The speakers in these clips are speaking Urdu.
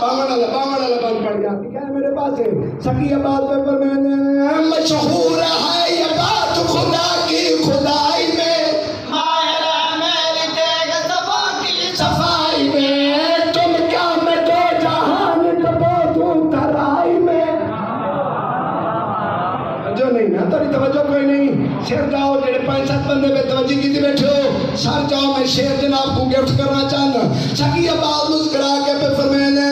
باون بند پڑ جاتی کیا ہے میرے پاس ہے سکیہ بات پہ پر میں مشہور ہے یہ بات خدا کی خدائی میں ماہر میری تیغ صفا کی صفائی میں تم کیا میں دو جہان دبو دوں ترائی میں جو نہیں نا تاری توجہ کوئی نہیں شیر جاؤ جڑے 5-7 بندے پہ توجہ کی تھی بیٹھے ہو سر جاؤ میں شیر جناب کو گفٹ کرنا چاہنا سکیہ بات مسکرا کے پہ فرمینے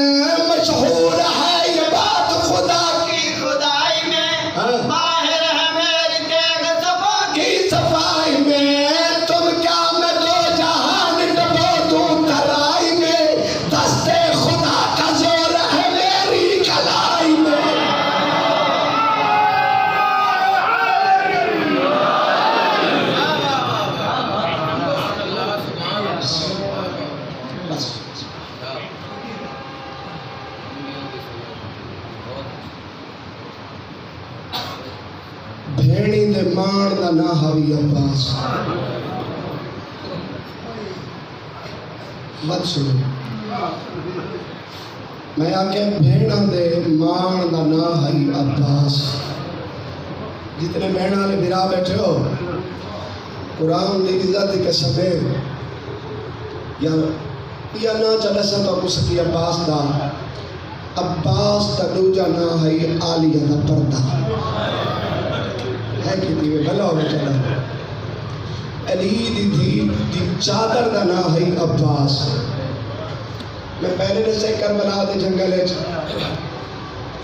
مشہور ہے یہ بات خدا کی خدائی میں ماہر ہے میری تیغ صفا کی صفائی میں تم کیا میں دو جہان دبو دوں ترائی میں دست خدا کا زور ہے میری کلائی میں بھیڑی دے مار دا نہ ہوئی عباس بات سنو میں آکے بھیڑا دے مار دا نہ ہوئی عباس جتنے بھیڑا لے بھرا بیٹھے ہو قرآن دی عزت کے سبے یا نہ چلے سا تو کسی عباس دا عباس تا دوجہ نہ ہوئی آلیہ دا پردہ ہے کہ دیوے بھلا ہوئے چلا علی دی چادر دا نہ ہے عباس میں پہلے نے سے کربلا دے جنگلے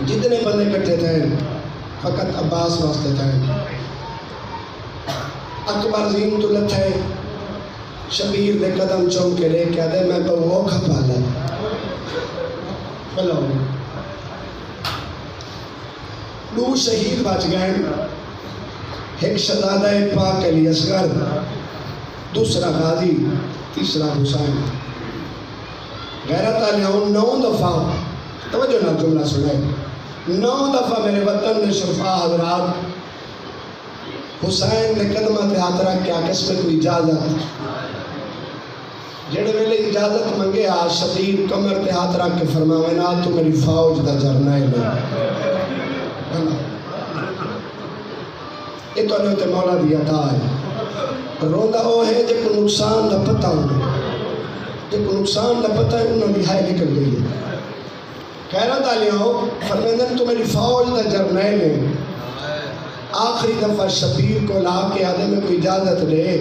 جتنے بندے کٹھے تھے فقط عباس واسطے تھے اکبر زین تو لتھے شبیر دے قدم چوم کے لے کیا دے میں پر وہ کھپا لے بھلا ہوئے دو شہید بچ گئے ایک شہزادہ پاک علی اصغر دوسرا غازی تیسرا حسین غیرت علیہوں 9 دفعہ توجہ نہ جملہ سنیں 9 دفعہ میرے وطن نے شرفا حضرات حسین نے قدمہ تے ہاتھ رکھ کے آکس میں کوئی اجازت جڑے ویلے اجازت منگے آج شبیر کمر تے ہاتھ رکھ کے فرماوے نا تو میری فوج دا جرنیل ہے یہ تو انہوں تے مولا دیا تھا ہے روندہ وہ ہے جب کو نقصان نہ پتہ ہونا جب کو نقصان نہ پتہ ہے انہوں نے ہائے نکل گئی ہے خیرات آلیاں ہو فرمیندن تو میری فوج دا جرنیل ہے آخری دفعہ شبیر کو لا کے آدھے میں کوئی اجازت لے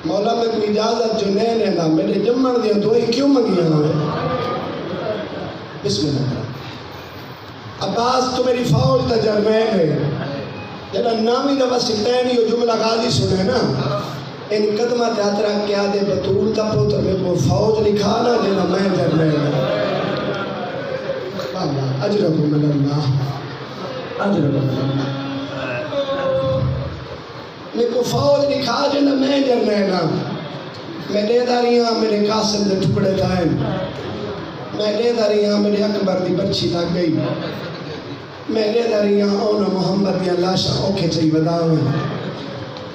مولا میں کوئی اجازت جو نہیں لینا میرے جمعن دیا تو ہی کیوں منگیا ہوں بسم اللہ عباس تو میری فوج دا جرنیل ہے جنہا نامی دفعہ سکتینی جو جملہ غازی سنے نا ان قدمہ تیاترہ کیا دے بطول تا پوتر میں کو فوج لکھانا جنہا میں جرنیل ہے اللہ اجرکم من اللہ اجرکم من اللہ میں کو فوج لکھا جنہا میں جرنیل ہے میں لے داریاں میرے قاسم دے ٹکڑے دائیں میں لے داریاں میرے اکبر دی بچی لگ گئی میں لے داریاں اونا محمد یا لاشا اوکے چاہی بداویں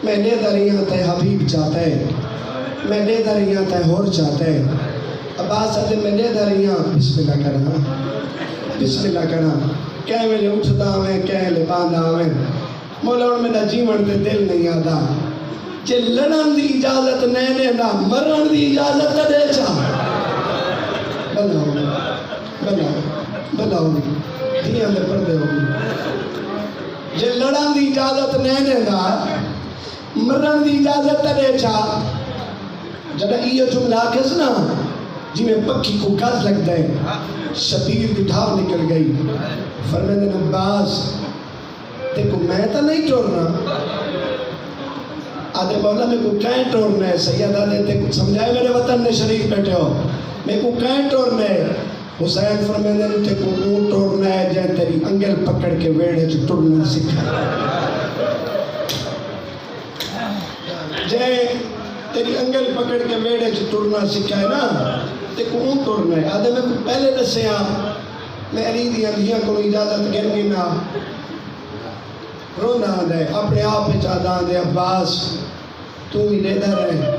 میں لے داریاں تے حبیب چاہتا ہے میں لے داریاں تے ہور چاہتا ہے عباس آدھے میں لے داریاں بسم اللہ کرنا بسم اللہ کرنا کہہ میرے اٹھتا ہوئے کہہ لے باندھا ہوئے مولا ان میں نہ جیون تے دل نہیں آدھا جے لڑن دی اجازت نینے نہ مرن دی اجازت دے چاہ بلا ہوگی بلا بلا ہوگی دھیاں دے پردے ہوگی جے لڑن دی اجازت نینے نہ مرن دی اجازت دے چاہ جڑا یہ جملہ کس نا جی میں پکی کو گز لگ دے شبیر دی ڈھاو نکل گئی فرمیدن عباس دیکھو میں تا نہیں ٹورنا آدھے مولا میں کو کہیں ٹورنا ہے سید آدھے دیکھو سمجھائے میرے وطن نے شریف بیٹھے ہو میں کو کہیں ٹورنا ہے حسین فرمیدن دیکھو وہ ٹورنا ہے جائے تیری انگل پکڑ کے ویڑے جو ٹورنا سکھا جائے تیری انگل پکڑ کے ویڑے جو ٹورنا سکھا ہے نا دیکھو وہ ٹورنا ہے آدھے میں کو پہلے دسے ہاں میں علی دی اندھیاں کو اجازت گر گی نا رونا دے اپنے آپ پہ چاہتا دے عباس تو ہی لے دے رہے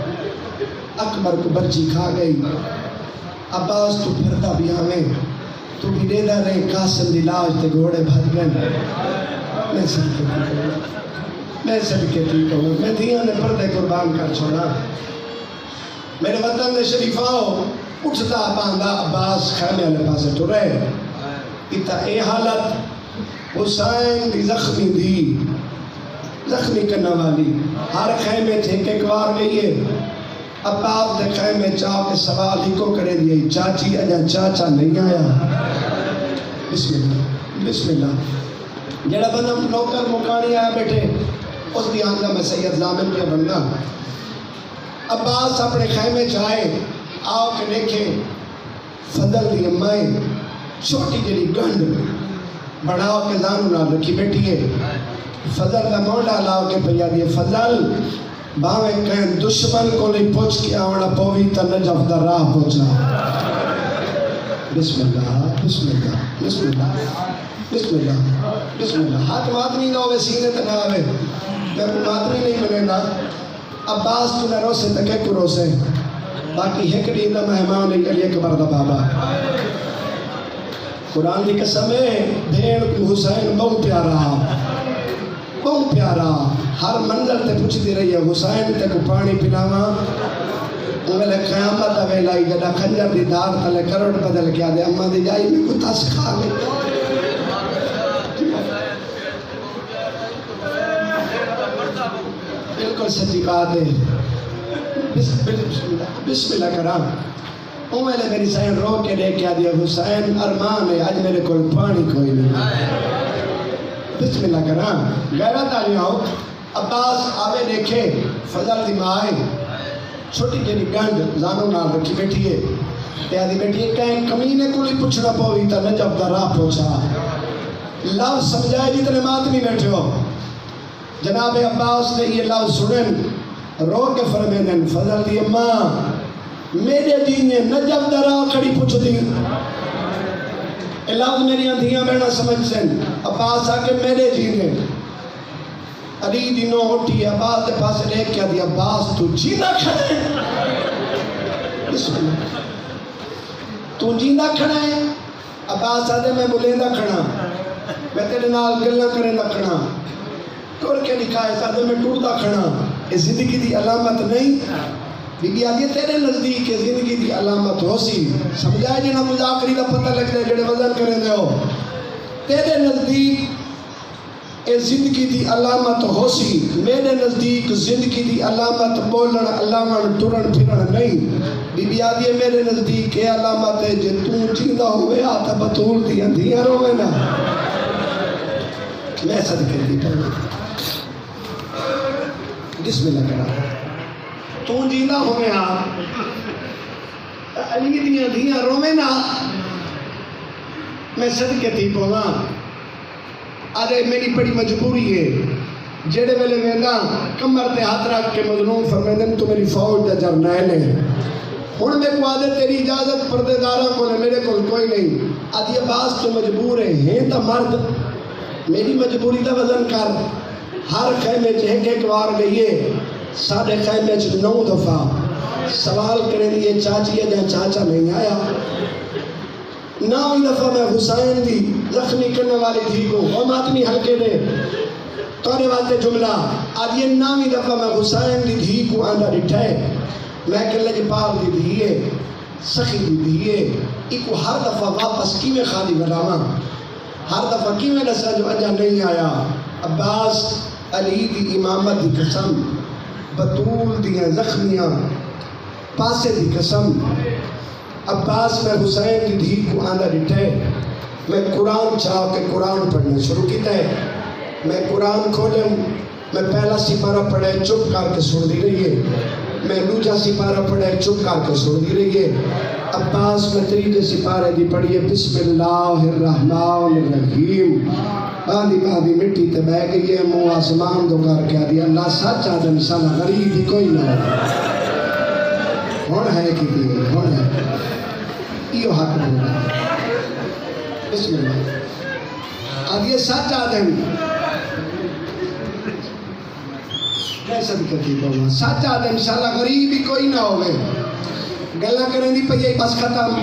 اکبر کو برچی کھا گئی عباس تو پھرتا بھی آویں تو بھی دے دا رہے قاسم دی لاش تے گھوڑے بھج گئے میں صدقے تھی کہوں میں صدقے تھی کہوں میں دھیاں نے پردے قربان کر چھوڑا میرے وطن دے شریفاؤ اٹھتا باندھا عباس خیمے والے پاسے ٹرے اتا اے حالت حسین دی زخمی دی زخمی کرنا والی ہر خیمے تھے کہ ایک گئیے عباس دے خیمے چاہ کے سوال ہی کو کرے دیئے چاچی اجا چاچا نہیں آیا بسم اللہ بسم اللہ جڑا بندہ نوکر مکانی آیا بیٹھے اس دی آندہ میں سید زامن کیا بندہ عباس اپنے خیمے چاہے آؤ کے دیکھے فضل دی امائیں چھوٹی جلی گنڈ بڑھاؤ کے زانو نہ رکھی بیٹھی ہے فضل دا موڑا لاؤ کے پیا دیئے فضل باویں کہیں دشمن کو نہیں پوچھ کے آونا پوی تا نجف دا راہ پوچھا بسم اللہ بسم اللہ بسم اللہ بسم اللہ بسم اللہ ہاتھ ماتمی نہ ہوئے سینے تک آوے میں کو ماتمی نہیں ملے نا عباس تو نہ روسے تکے کو روسے باقی ہکڑی دا مہمان نہیں علی اکبر دا بابا قرآن کی قسم ہے بھیڑ کو حسین بہت پیارا ہر منظر تے پوچھ دی رہی ہے حسین تے کو پانی پلاواں انگلے قیامت ویلائی جڑا خنجر دی دار تلے کروڑ بدل کیا دے اماں دی جائی میں کو تس کھا لے بالکل سچی بات ہے بسم اللہ کرام انگلے میری سین رو کے لے کیا دیا حسین ارمان ہے آج میرے کول پانی کوئی نہیں بسم اللہ کرام غیرت آلی آؤ عباس آوے دیکھے فضل دی مائے چھوٹی جنی گنڈ زانو نال رکھی بیٹھی ہے تیادی بیٹھی ہے کہیں کمینے کو لی پچھڑا پوئی تا نجب دا راہ پوچھا لفظ سمجھائے جتنے ماتمی بیٹھے ہو جناب عباس نے یہ لفظ سنن رو کے فرمیدن فضل دی اماں میرے دینے نجب دا راہ کھڑی پوچھ دی لفظ میری اندھیاں بینا سمجھ سن عباس آکے میرے جینے علی دینوں اٹھی عباس دے پاس لے کیا دیا عباس تو جینا کھڑے بسم اللہ تو جینا کھڑے عباس آدھے میں ملیندہ کھڑا میں تیرے نال گلہ کرے نہ کھڑا کر کے لکھا ہے سادھے میں ٹوٹا کھڑا یہ زندگی دی علامت نہیں بی بی آدھی تیرے نزدیک زندگی دی علامت ہو سی سمجھائے جنہا مذاکری دا پتہ لگ جائے جڑے وزن کریں دے ہو تیرے نزدیک اے زندگی دی علامت ہو سی میرے نزدیک زندگی دی علامت بولن علامت ٹرن پھرن نہیں بی بی آدھی میرے نزدیک اے علامت ہے جن تو جیندہ ہوئے آتا بطول دی اندھیاں روئے نا میں صدقے دی پڑھوں بسم اللہ کرا تو جیندہ ہوئے علی دیاں دیاں رومے نا میں صدقے تھی بولا آدھے میری بڑی مجبوری ہے جڑے ویلے ویندہ کمر تے ہاتھ رکھ کے مظلوم فرمیدن تو میری فوج دا جرنیل ہے ہن میں کو آدھے تیری اجازت پردے دارہ کو لے میرے کو کوئی نہیں آدھی عباس تو مجبور ہے تا مرد میری مجبوری دا وزن کر ہر خیمے چھ ایک وار گئیے ساڑھے خیمے 9 دفعہ سوال کریں یہ چاچی ہے جہاں چاچا نہیں آیا 9 دفعہ میں حسین دی زخمی کرنے والی تھی کو اور ماتمی حلقے دے توڑے واسطے جملہ آج یہ 9 دفعہ میں حسین دی دھی کو آندہ ڈٹھائے میں کہ لج پار دی دھیے سخی دی دھیے ایک ہر دفعہ واپس کی میں خالی بناما ہر دفعہ کی میں نسا جو اجا نہیں آیا عباس علی دی امامت دی قسم بطول دیاں زخمیاں پاسے دی قسم عباس میں حسین دی دھی کو آندہ ڈٹھے میں قرآن چاہ کے قرآن پڑھنا شروع کیتا ہے میں قرآن کھولیں میں پہلا سپارہ پڑھے چپ کر کے سن دی رہی ہے میں دوسرا سپارہ پڑھے چپ کر کے سن دی رہی ہے عباس میں تیسرے سپارے دی پڑھیے بسم اللہ الرحمن الرحیم آدھی مٹی تے بہ گئی ہے منہ آسمان دو کر کے آدھی اللہ سچ آدم سالا غریب ہی کوئی نہ ہون ہے کی دی ہون ہے یہ حق بولا بسم اللہ آدھی سچ آدم میں صدقہ کی بولا سچ آدم سالا غریب ہی کوئی نہ ہوئے گلا کریں دی پئی بس ختم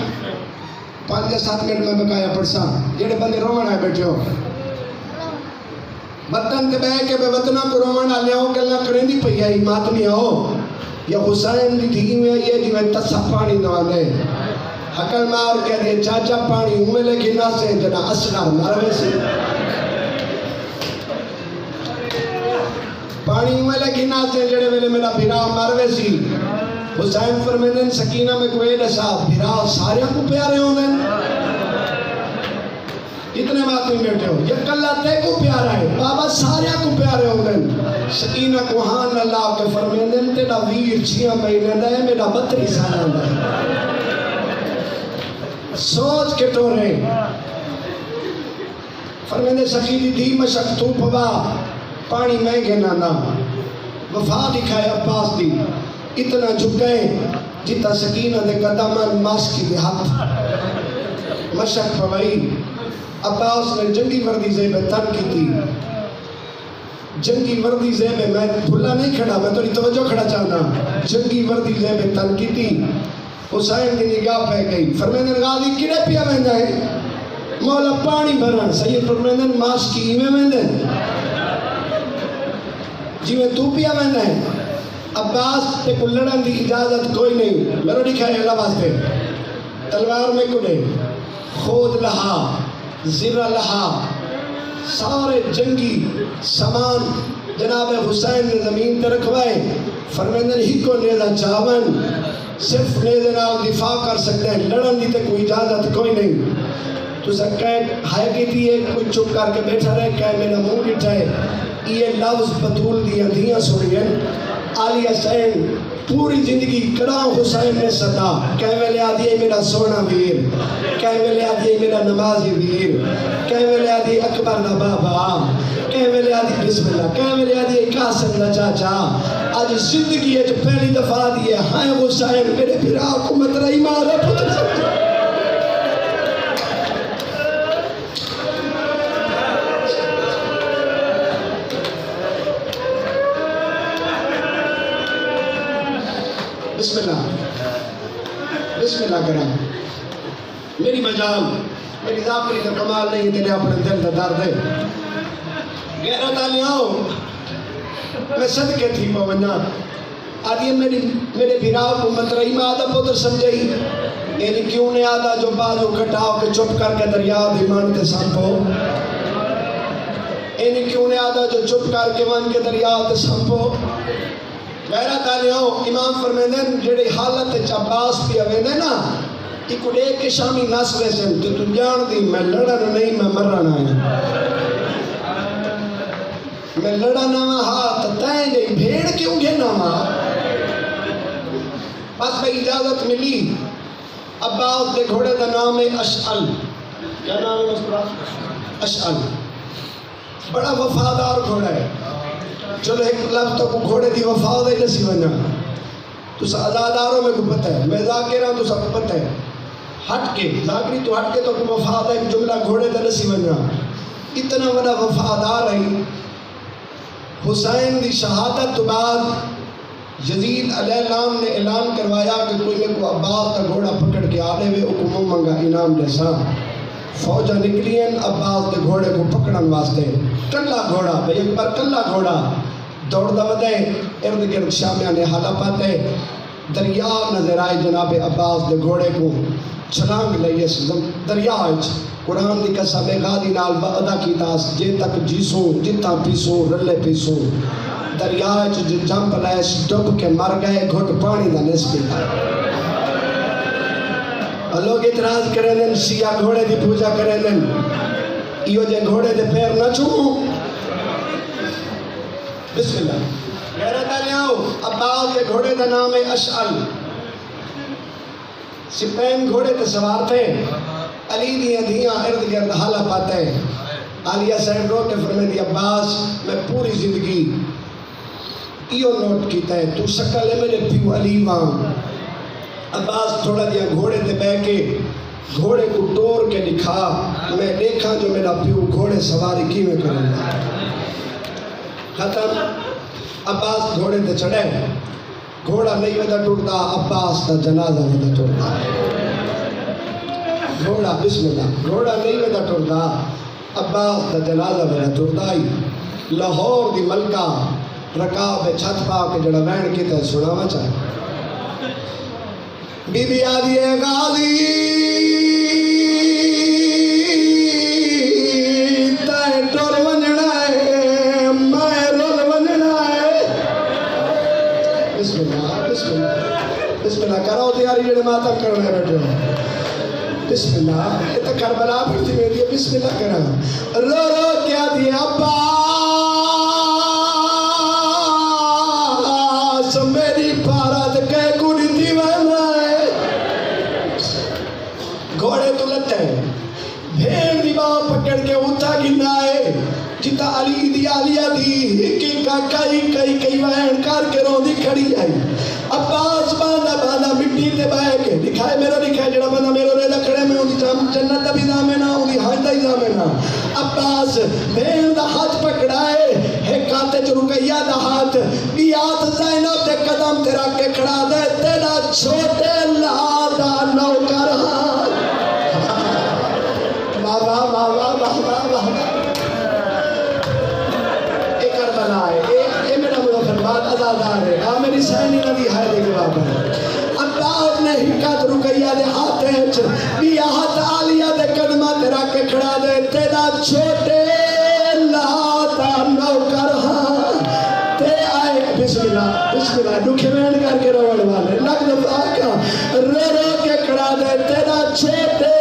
5-7 منٹ میں بقایا پڑسا جڑے بندے رومن آئے بیٹھے ہو وطن تے بہ کے بے وطنہ کو رومن آ لیاؤ گلا کریں دی پئی آئی مات نہیں آؤ یا حسین دی دھی میں یہ جو ہے تسا پانی نہ آنے حقل مار کے دے چاچا پانی ہمیں لے نہ سے جنا اسلام مروے سے پانی ہمیں لے نہ سے جڑے میں میرا بھیرا مروے سی حسین فرمیدن سکینہ میں کوئی نسا بھیرا سارے کو پیارے ہوں دن اتنے بات نہیں بیٹھے ہو یہ کلہ تے کو پیارا ہے بابا سارے کو پیارے ہوں دن سکینہ کو ہاں اللہ کے فرمیدن تیرا ویر 6 مہینے دا ہے میرا 32 سالہ دا ہے سوچ کے ٹورے فرمیدن سکینی دی مشک تو پوا پانی میں گھنا نا وفا دکھائے عباس دی اتنا جھک گئے جتا سکینہ دے قدمان ماسکی دے ہاتھ مشک پوائی عباس نے جنگی وردی زیبے تن کی تھی جنگی وردی زیبے میں بھلا نہیں کھڑا میں توڑی توجہ کھڑا چاہنا جنگی وردی زیبے تن کی تھی حسین کی نگاہ پہ گئی فرمیدن غازی کڑے پیا ویندہ ہے مولا پانی بھران سید فرمیدن ماسکی میں ویندن جی میں تو پیا ویندہ ہے عباس تے کو لڑن دی اجازت کوئی نہیں میرے لکھا ہے اللہ واسطے تلوار میں کڑے خود لہا زرہ لہا سارے جنگی سامان جناب حسین نے زمین تے رکھوائے فرمیدن ہی کو نیزہ چاون صرف نیزہ نال دفاع کر سکتے ہیں لڑن دی تے کوئی اجازت کوئی نہیں تو سب کہے ہائے کی تھی ایک کوئی چپ کر کے بیٹھا رہے کہے میرا منہ لٹھائے یہ لفظ بطول دیا دیا سنی ہیں علی حسین پوری زندگی کڑا حسین نے صدا کہہ ویلے آدھی میرا سونا ویر کہہ ویلے آدھی میرا نمازی ویر کہہ ویلے آدھی اکبر نا بابا کہہ ویلے آدھی بسم اللہ کہہ ویلے آدھی قاسم نا چاچا آج زندگی ہے جو پہلی دفعہ دیئے ہائے حسین میرے پھرا حکومت رہی مارے پتر سمجھے بسم اللہ کرام میری مجال میری ذاکری کا کمال نہیں تیرے اپنے دل دا درد ہے غیرت آلی آؤ میں صدقے تھی پونجا آدھی میرے بھیراؤ کو مطرعی میں آدھا پتر سمجھئی یعنی کیوں نے آدھا جو بازو کھٹاؤ کے چپ کر کے دریاؤ دیمان کے سامپو یعنی کیوں نے آدھا جو چپ کر کے ون کے دریاؤ کے سامپو غیرت آلی آؤ امام فرمیدن جڑی حالت عباس پی اویدے نا ایک اڑے کے شامی ناس ویسن تو جان دی میں لڑن نہیں میں مرنا ہے میں لڑنا ہاتھ تین جی بھیڑ کیوں گھنا بس میں اجازت ملی عباس دے گھوڑے دا نام ہے اشعل کیا نام ہے مسئلہ اشعل بڑا وفادار گھوڑا ہے چلو ایک لفظ تو گھوڑے دی وفادار ہے جیسی بنا تو ازاداروں میں کو پتہ ہے میں ذاکرہ تو سب پتہ ہے ہٹ کے ذاکری تو ہٹ کے تو کو وفادار ہے جملہ گھوڑے دا نسی بنا اتنا بڑا وفادار ہے حسین دی شہادت تو بعد یزید علیہ السلام نے اعلان کروایا کہ کوئی میں کو عباس کا گھوڑا پکڑ کے آنے ہوئے حکم منگا انعام جیسا فوجہ نکلین عباس کے گھوڑے کو پکڑن واسطے کلا گھوڑا بھئی ایک بار کلا گھوڑا دوڑ دا بدے ارد گرد شامیاں نے حالا پاتے دریا نظر آئے جناب عباس دے گھوڑے کو چھلانگ لئیے دریا آئے قرآن دی قسم غادی نال ادا کی تاس جے تک جیسو جتا پیسو رلے پیسو دریا آئے جمپ لیس ڈب کے مر گئے گھٹ پانی دا نسبی لوگ اعتراض کریں دن سیاہ گھوڑے دی پوجا کریں دن ایو جے گھوڑے دے پیر نہ چھوڑوں بسم اللہ غیرت آلیاؤ عباس کے گھوڑے دا نام ہے اشعل سپین گھوڑے تے سوار تھے علی دیاں دیاں ارد گرد حالا پاتے علیہ سین رو کے فرمے دی عباس میں پوری زندگی ایو نوٹ کیتا ہے تو شکل ہے میرے پیو علی وہاں عباس تھوڑا دیا گھوڑے تے بے کے گھوڑے کو ٹور کے دکھا میں دیکھا جو میرا پیو گھوڑے سواری کی میں کریں گا ختم عباس گھوڑے تے چڑھے گھوڑا نہیں ودا ٹوٹتا عباس دا جنازہ ودا ٹوٹتا گھوڑا بسم اللہ گھوڑا نہیں ودا ٹوٹتا عباس دا جنازہ ودا ٹوٹتا ہی لاہور دی ملکہ رکاب چھت پا کے جڑا وین کی تے سناوا چاہے بی بی آدھی غازی بسم اللہ کرو تیاری جڑے ماتم کرنے بیٹھے ہو بسم اللہ یہ تو کربلا پڑتی میں دیئے بسم اللہ کرا رو رو کیا دیا عباس میری پارات کہہ کڑی دیوانا ہے گھوڑے تو لتے ہیں بھیڑ دیواں پکڑ کے اٹھا گنا ہے جتا علی دی آلیہ دی ہکی کا کئی وین کار کے رو دی کھڑی آئی عباس باندھا مٹی تے بائے کے دکھائے میرا دکھائے جڑا بندہ میرے رے لکھڑے میں ہوں دی جنت بھی زامنہ ہوں دی ہاں دی زامنہ عباس بین دا ہاتھ پکڑائے ایک آتے جو رکیہ دا ہاتھ بیات زینب دے قدم تیرا کے کھڑا دے تیرا چھوٹے لادا نوکر ہاں بابا بابا بابا بابا ازادار ہے میری سینی نبی ہے دے گواب ہے عباس نے حکت رکیہ دے ہاتھ ہچ بیات آلیہ دے قدمہ تیرا کے کھڑا دے تیرا چھوٹے لاتا نوکر ہاں تے آئے بسم اللہ دکھے مین کر کے روڑ والے لگ دفعہ کا رو رو کے کھڑا دے تیرا چھوٹے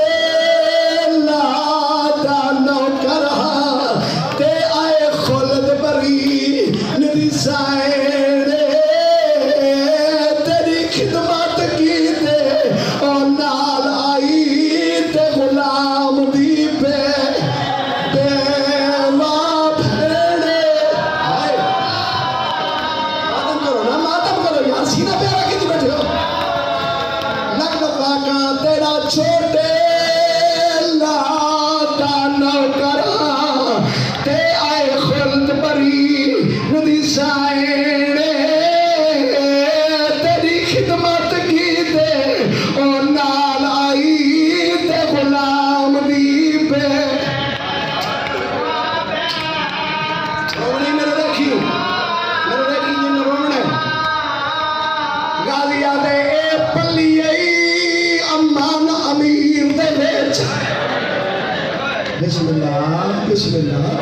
لاتا نوکر ہاں تے آئے خلد بری ندی سائے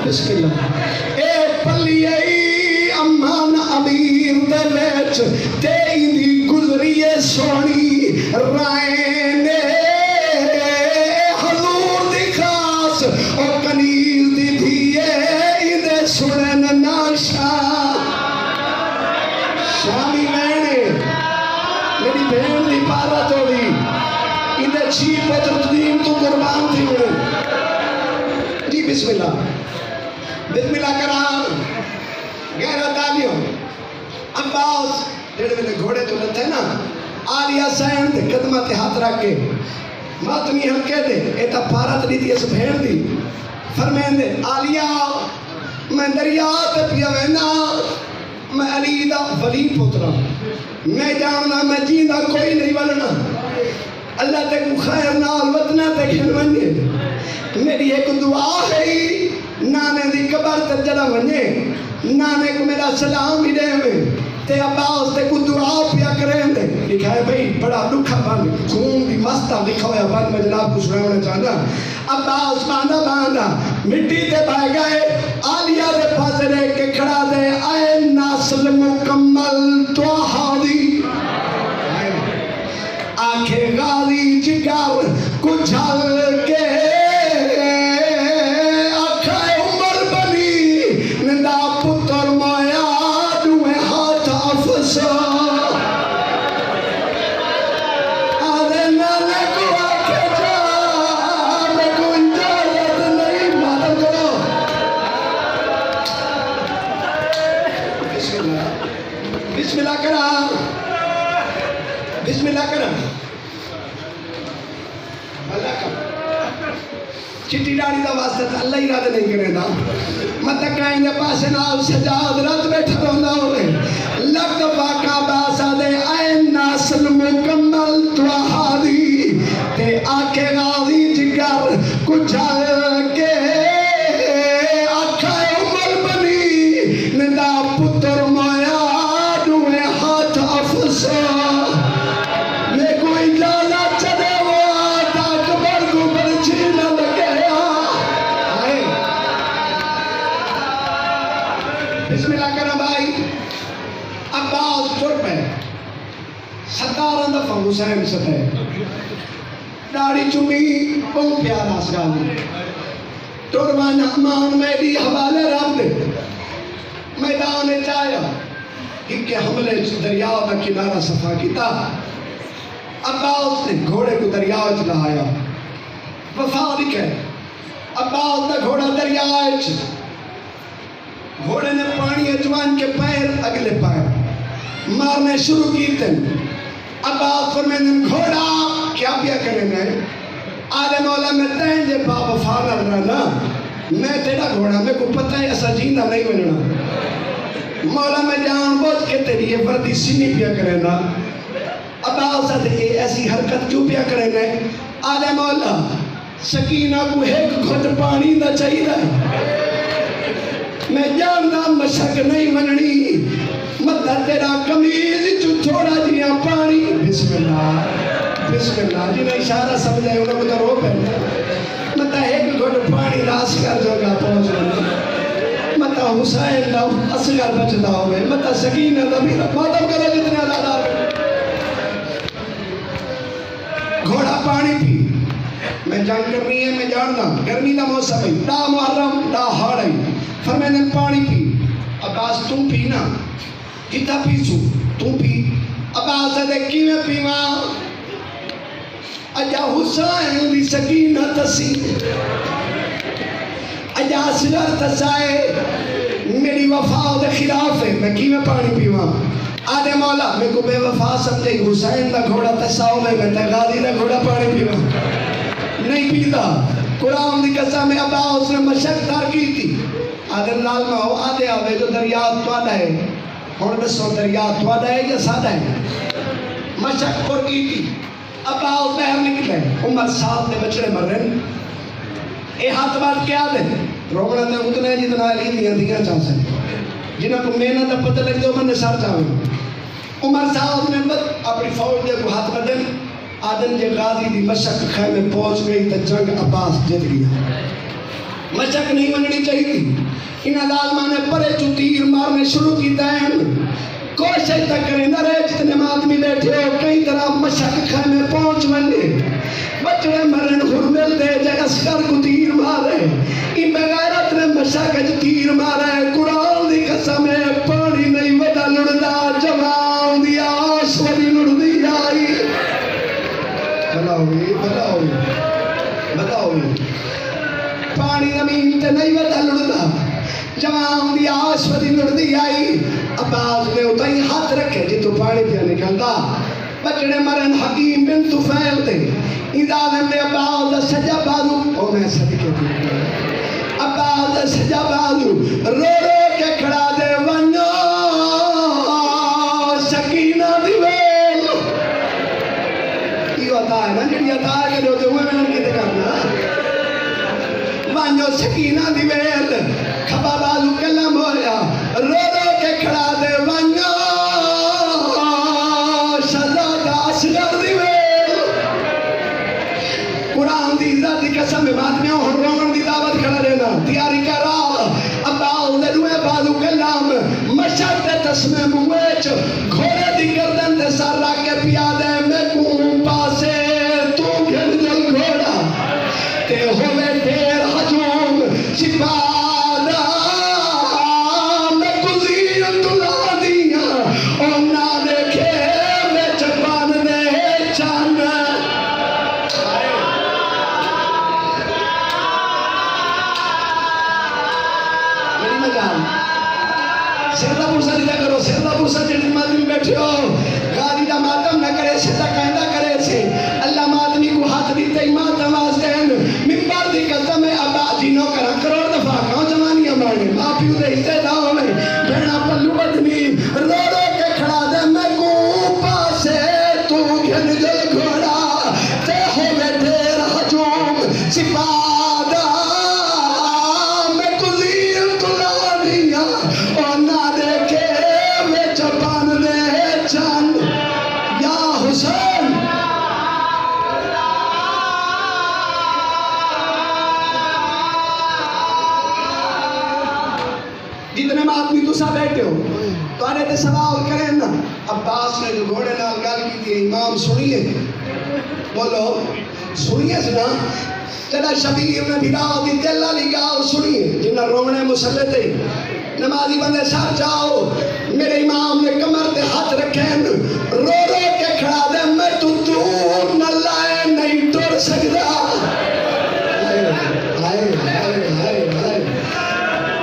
بسم اللہ اے پلیئی امان امیر دے ویچ تیئی دی گزریے سونی رائنے حضور دی خاص او کنیز دی دھیے اندے سنن ناشا شامی وینے میری بہن دی پارا توڑی اندے چھی پتر تدیم تو قربان تھی ہوئے بسم اللہ کرام گہرا تالیوں عباس جڑے میں گھوڑے تو لتے نا آلیہ سین دے قدمہ تے ہاتھ رکھ کے ماتمی ہم کہہ دے ایتا پارت نہیں تھی اس بھیڑ دی فرمین دے آلیہ میں دریا تے پیا وینا میں علی دا ولی پترا میں جاننا میں جیندہ کوئی نہیں ولنا اللہ تے کو خیر نال وطنہ تے کھنوانیے میری ایک دعا ہے نانے دی قبر تے جڑا ونجے نانے کو میرا سلام ہی دے میں تے عباس تے کو دعا پیا کریں دے لکھا ہے بھئی بڑا دکھا بند خون بھی مستہ لکھا ہوا بند میں جناب کو سناونا چاہتا عباس باندھا مٹی تے بہ گئے آلیہ دے پاس رہ کے کھڑا دے اے نسل مکمل تو ہادی آنکھیں غازی جگر کچھل کے بسم اللہ کرا اللہ کا چٹی ڈاڑی دا واسطہ اللہ ہی رات نہیں کرے دا مطلب کہیں دے پاسے نال سجاد رات بیٹھا رہندا ہوئے لگ واقع باسا دے نسل مکمل تو ہادی تے آکے غازی جگر کچھ کے آکھا عمر بنی ندا پتر مایا دوے ہاتھ افسا میں کوئی جالا چڑے ہوا تاک برگو برچی نہ لگیا بسم اللہ کرنا بھائی عباس ٹر پہ 17 دفعہ حسین ستے داڑی چمی بہت پیارا سگالی ٹرمان امان میری حوالے رب دے میدان چایا کہ حملے دریاؤ کا کنارہ صفا کیتا عباس نے گھوڑے کو دریاؤ چلایا وفا دکھے عباس نے گھوڑا دریاؤ گھوڑے نے پانی جوان کے پیر اگلے پیر مارنے شروع کیتے عباس فرمین گھوڑا کیا پیا کریں گے آلے مولا میں تین جے بابا فارغ رہنا میں تیرا گھوڑا میں کو پتہ ہے ایسا جیندہ نہیں بننا مولا میں جان بوجھ کے تیری یہ وردی سینی پیا کریں گا عباس ایسی حرکت کیوں پیا کریں گے آلے مولا سکینہ کو ایک گھٹ پانی نہ چاہیے میں جاننا مشک نہیں مننی مدد تیرا کمیز جو تھوڑا جیا پانی بسم اللہ جی نے اشارہ سمجھائے انہوں کو تو رو پہنے مدد ایک گھٹ پانی راس کر جو گا پہنچ رہا مدد حسین نہ اصغر بچتا ہوئے مدد سکینہ نبی ماتم کرو جتنے عدادہ گھوڑا پانی پی میں جان کرنی ہے میں جاننا گرمی دا موسم ہے دا محرم دا ہاڑ ہے فرمائنے پانی پی عباس تم پینا کتا پیسو تم پی عباس دیکھی میں پیوا اجا حسین دی سکینہ تسی اجا اصغر تسائے میری وفا دے خلاف ہے میں کی میں پانی پیوا آدھے مولا میں کو بے وفا سمجھے حسین دا گھوڑا تساؤ میں غازی دا گھوڑا پانی پیوا نہیں پیتا قرآن دی قسم میں عباس نے مشک دار کی تھی آدھے لال میں ہو آدھے آوے جو دریا توڑا ہے اور بسو دریا توڑا ہے یا سادہ ہے مشک پر کی تھی عباس بہر نکلے عمر سال دے بچڑے مرن اے ہاتھ بات کیا دے رومنا تے اتنے جتنا علی دیا دیا چاہ سے جنہاں کو محنت پتہ لگ دے عمر نے سار چاہوے عمر صاحب نے اپنی فوج دے کو ہاتھ بدن آدم جے غازی دی مشک خیمے پہنچ گئی تا جنگ عباس جت گیا مشک نہیں مننی چاہی تھی انہاں ظالماں نے پرے چو تیر مارنے شروع کی دین کوشش تک کریں نہ رہے جتنے آدمی بیٹھے ہو کئی طرح مشک خیمے پہنچ بنے بچڑے مرن حرمل دے جے اسکر کو تیر مارے ان بغیرت نے مشک جو تیر مارے قرآن دی قسم ہے پانی نہیں ودا لڑدا جوان دی آش وری لڑدی جائی بتاؤ پانی زمین تے نہیں ودا لڑدا جوان دی آش وری لڑدی آئی عباس نے اتائی ہاتھ رکھے جی تو پانی پیا نکلتا بچڑے مرن حکیم بن طفیل تے ادادن دے عباس دا سجا بازو او میں صدقے دی عباس دا سجا بازو رو رو کے کھڑا دے ونو سکینہ دی ویل یہ عطا ہے نا جڑی عطا ہے کہ جو ہوئے میں نہیں کرنا ونو سکینہ دی ویل کھبا بازو کلم ہویا رو رو کے کھڑا دے ونو شہزادہ اصغر دی ویل قرآن دی عزت دی قسم میں بات میں اور رومن دی دعوت کھڑا رہنا تیاری کرا عباس نے روئے بازو کلام مشہد تسمے مویچ گھوڑے دی گردن دے سر را کے پیادے میں کون پاسے تو گھر جل گھوڑا تے ہوئے دیر حجوم سپادہ میں کزیر تلا دیا اور نہ دیکھے میں چپان دے چاند میری مجال سردہ پرسا دیتا کرو سردہ پرسا جنہی مادمی بیٹھے ہو غازی دا ماتم نہ کرے سردہ کہندہ کرے سے اللہ مادمی کو ہاتھ دیتے ہی ماتم آستے ہیں ممبا آدمی تسا بیٹھے ہو تو آنے تے سوال کریں نا عباس نے جو گھوڑے نال گل کی تھی امام سنیے بولو سنیے سنا جنا شبیر نے بھیراؤ دی دل والی گال سنیے جنہ رونے مسلے تے نمازی بندے ساتھ جاؤ میرے امام نے کمر تے ہاتھ رکھے رو رو کے کھڑا دے میں تو دور نہ لائے نہیں ٹر سکتا ہائے ہائے ہائے ہائے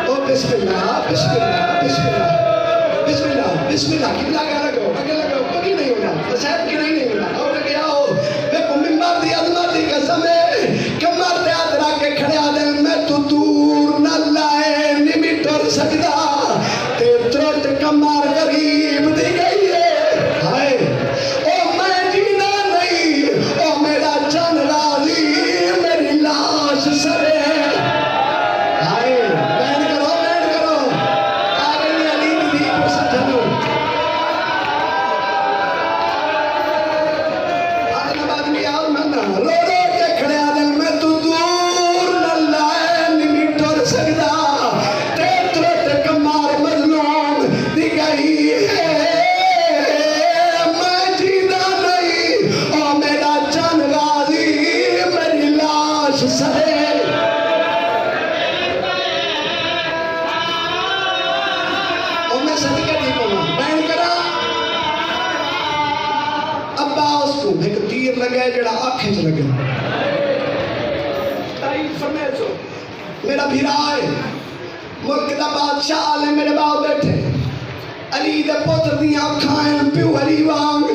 او بسم اللہ بسم اللہ بسم اللہ بسم اللہ بسم اللہ کتنا گیا لگو اگے لگو کوئی نہیں ہونا صاحب کی نہیں ہونا اور لگے آؤ دیکھو ممبر دی عظمت دی قسم ہے کمر تے ہاتھ رکھ کے کھڑا دے میں تو دور نہ لائے نہیں ٹر سکتا تے ترٹ کمر غریب دی گئی ہے ہائے او میں جینا نہیں او میرا جان راضی میری لاش سرے ہائے بین کرو آگے میں علی دی پر سجھنو آدھنا بعد میں آؤ منا رو رو کے کھڑے آدھن میں تو دور نہ لائے نہیں ٹر سکتا تے ترٹ کمر مظلوم دی گئی ہے میں جینا نہیں او میرا جان غازی میری لاش سرے او میں صدقہ دی بولا بین کرا عباس کو ایک تیر لگے جڑا آنکھیں چ لگے تعریف فرمائے سو میرا بھیرا ہے ملک دا بادشاہ آلے میرے باؤ بیٹھے علی دے پتر دیاں کھائیں پیو علی وانگ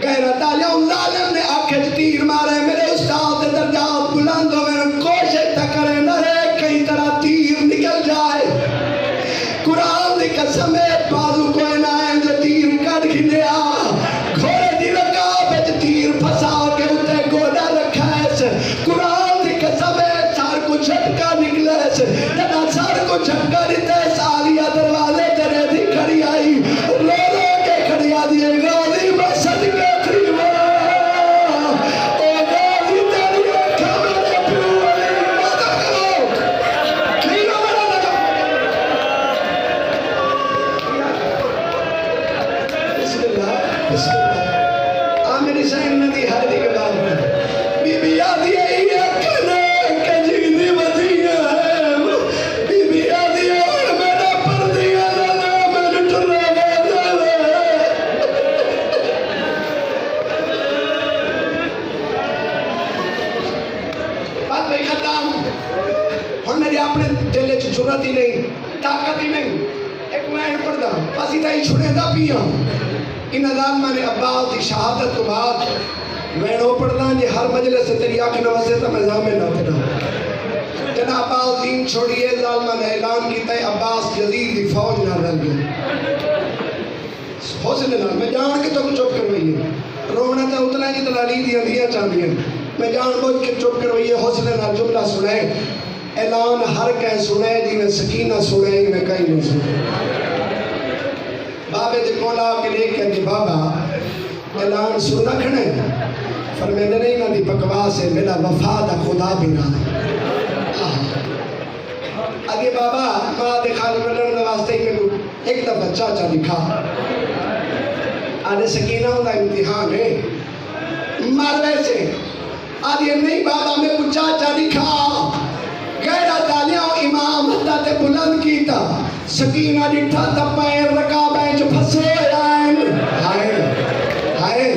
غیرت آلے ان ظالم نے آنکھیں تیر مارے میرے استاد دے درجات بلند ہو میں کوشش تک کرے نہ رہے کئی طرح تیر نکل جائے قرآن دی قسم ہے بازو کوئی نہ ہے جو تیر کٹ گھنیا گھوڑے دی رکاب وچ تیر پھسا کے اتے گوڑا رکھا ہے قرآن دی قسم ہے سار کو جھٹکا نکلے جنا سار کو جھٹکا دیتے سالیہ دروازے تیرے دی کھڑی آئی رو رو کے کھڑی آ دیے غازی میں صدقے تھی او غازی تیری اکھا میرے پیو علی مدد کرو کھیلو میرا لگا بسم اللہ بسم اللہ آمین سین ندی ہر دی کے بعد میں بی بی آدھی ہے یہ کنے کجی دی وزیہ ہے بی بی آدھی ہے اور میرا پردیہ لالا میں ٹرے گئے بات نہیں ختم ہن میری اپنے دل چ جرات ہی نہیں طاقت ہی نہیں ایک میں پڑھدا اسی تائی چھڑے دا پیاں ان ظالماں نے عباس دی شہادت تو بعد میں نو پڑھدا جی ہر مجلس سے تیری آنکھ نہ وسے تو میں زامن نہ پڑھا جنا عباس دین چھوڑیے ظالماں نے اعلان کیتا ہے عباس یزید دی فوج نہ رل گیا حسن نال میں جان کے تو چپ کروئی ہے رونا تو اتنا جتنا علی دی اندیاں چاہتی ہیں میں جان بوجھ کے چپ کروئی ہے حسن نال جملہ سنائے اعلان ہر کہیں سنے جی میں سکینہ سنے میں کہیں نہیں سنے بابے دے کولا کے لے کے دی بابا اعلان سننا کھنے فرمیندے نہیں نہ دی بکواس ہے میرا وفا دا خدا بھی نہ آگے بابا ماں دے خالی ملن دے واسطے ہی میں ایک دفعہ چاچا دکھا آنے سکینہ ہونا امتحان ہے مر ویسے آدھے نہیں بابا میں کچھ چاچا دکھا غیرہ دالیاں امام حدہ تے بلند کیتا سکینہ ڈٹھا تا پیر رکابیں جو پھسے آئین ہائے ہائے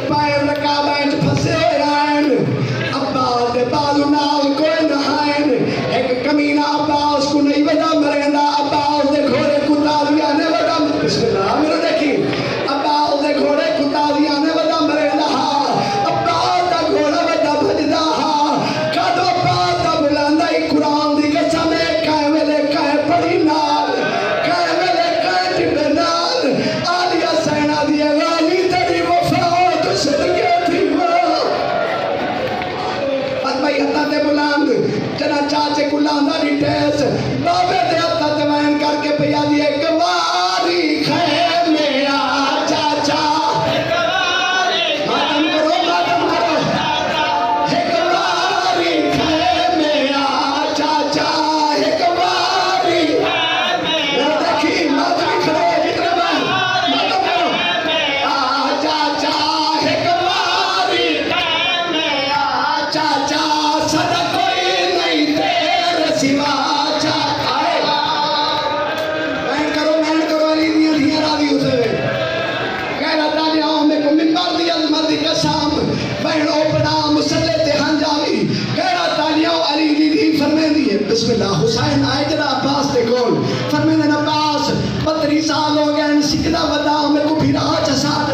پیر رکابیں جو پھسے آئین عباس دے بازو نال کوئی نہائن ایک کمینہ عباس کو نہیں ودا مریندا عباس دے گھوڑے کتالیاں نے ودا بسم اللہ میرے دیکھی عباس دے گھوڑے کتالیاں نے ودا مریندا عباس دا گھوڑا ودا بھجدا کدو عباس دا بلاندا ہی قرآن دی قسم ہے کائے ویلے کائے پڑی نال کائے ویلے کائے ٹھڈے نال آلیہ سینہ دی غازی تیری وفا تو صدقے تھی بس بھائی حتہ تے بلاند جنا چاچے کلاندہ ڈیٹیس بابے دے حتہ تے وین کر کے پیا دیئے گواری خیر میرا چاچا ماتم کرو گواری خیر میرا چاچا گواری بسم اللہ حسین آئے جڑا عباس دے کول فرمیندے عباس 32 سال ہو گئے سکھدا ودا میں کو بھیرا چساد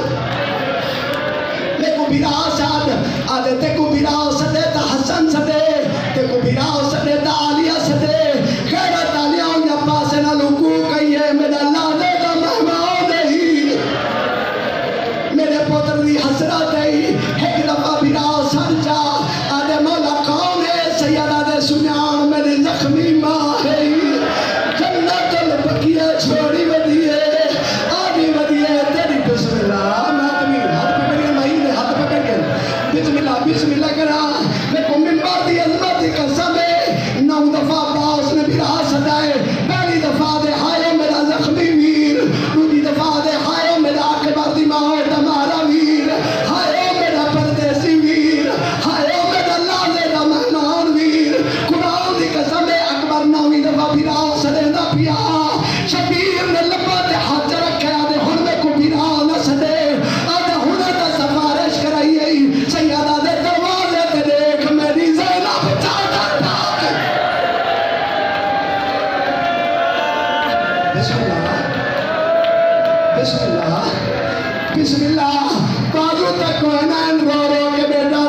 میں کو بھیرا ساد آدھے تے کو بھیرا سدے تا حسن سدے تے کو بھیرا سدے تا عالیہ سدے غیرت عالیہ ہوں عباس نہ لکو کہیے میرا لادے دا مہمان نہیں میرے پوتر دی حسرت ہے ایک دفعہ بھیرا سر جا آدھے مولا کون ہے سیدہ دے سنیان میری زخمی ماں ہے جنت البقیہ چھوڑی ودیے آدھی ودیے تیری بسم اللہ میں آدمی ہاتھ پکڑ گئے مہین دے ہاتھ پکڑ گئے بسم اللہ کرا میں کو منبر دی عظمت دی قسم ہے 9 دفعہ عباس نے بھیرا سدائے پہلی دفعہ دے ہائے میرا زخمی ویر دوسری دفعہ دے ہائے میرا اکبر دی ماں تمہارا ویر ہائے میرا پردیسی ویر ہائے میرا لازے دا مہمان ویر قرآن دی قسم ہے اکبر 9ویں دفعہ بھیرا سدے دا پیا شبیر نے لبا تے ہاتھ رکھے آدھے ہن میں کو بھیرا نہ سدے آدھے ہن تا سفارش کرائی سیدہ دے دروازے تے دیکھ میری زینب چادر پاک بسم اللہ بسم اللہ بسم اللہ بازو تک کوئنین رو رو کے بیٹا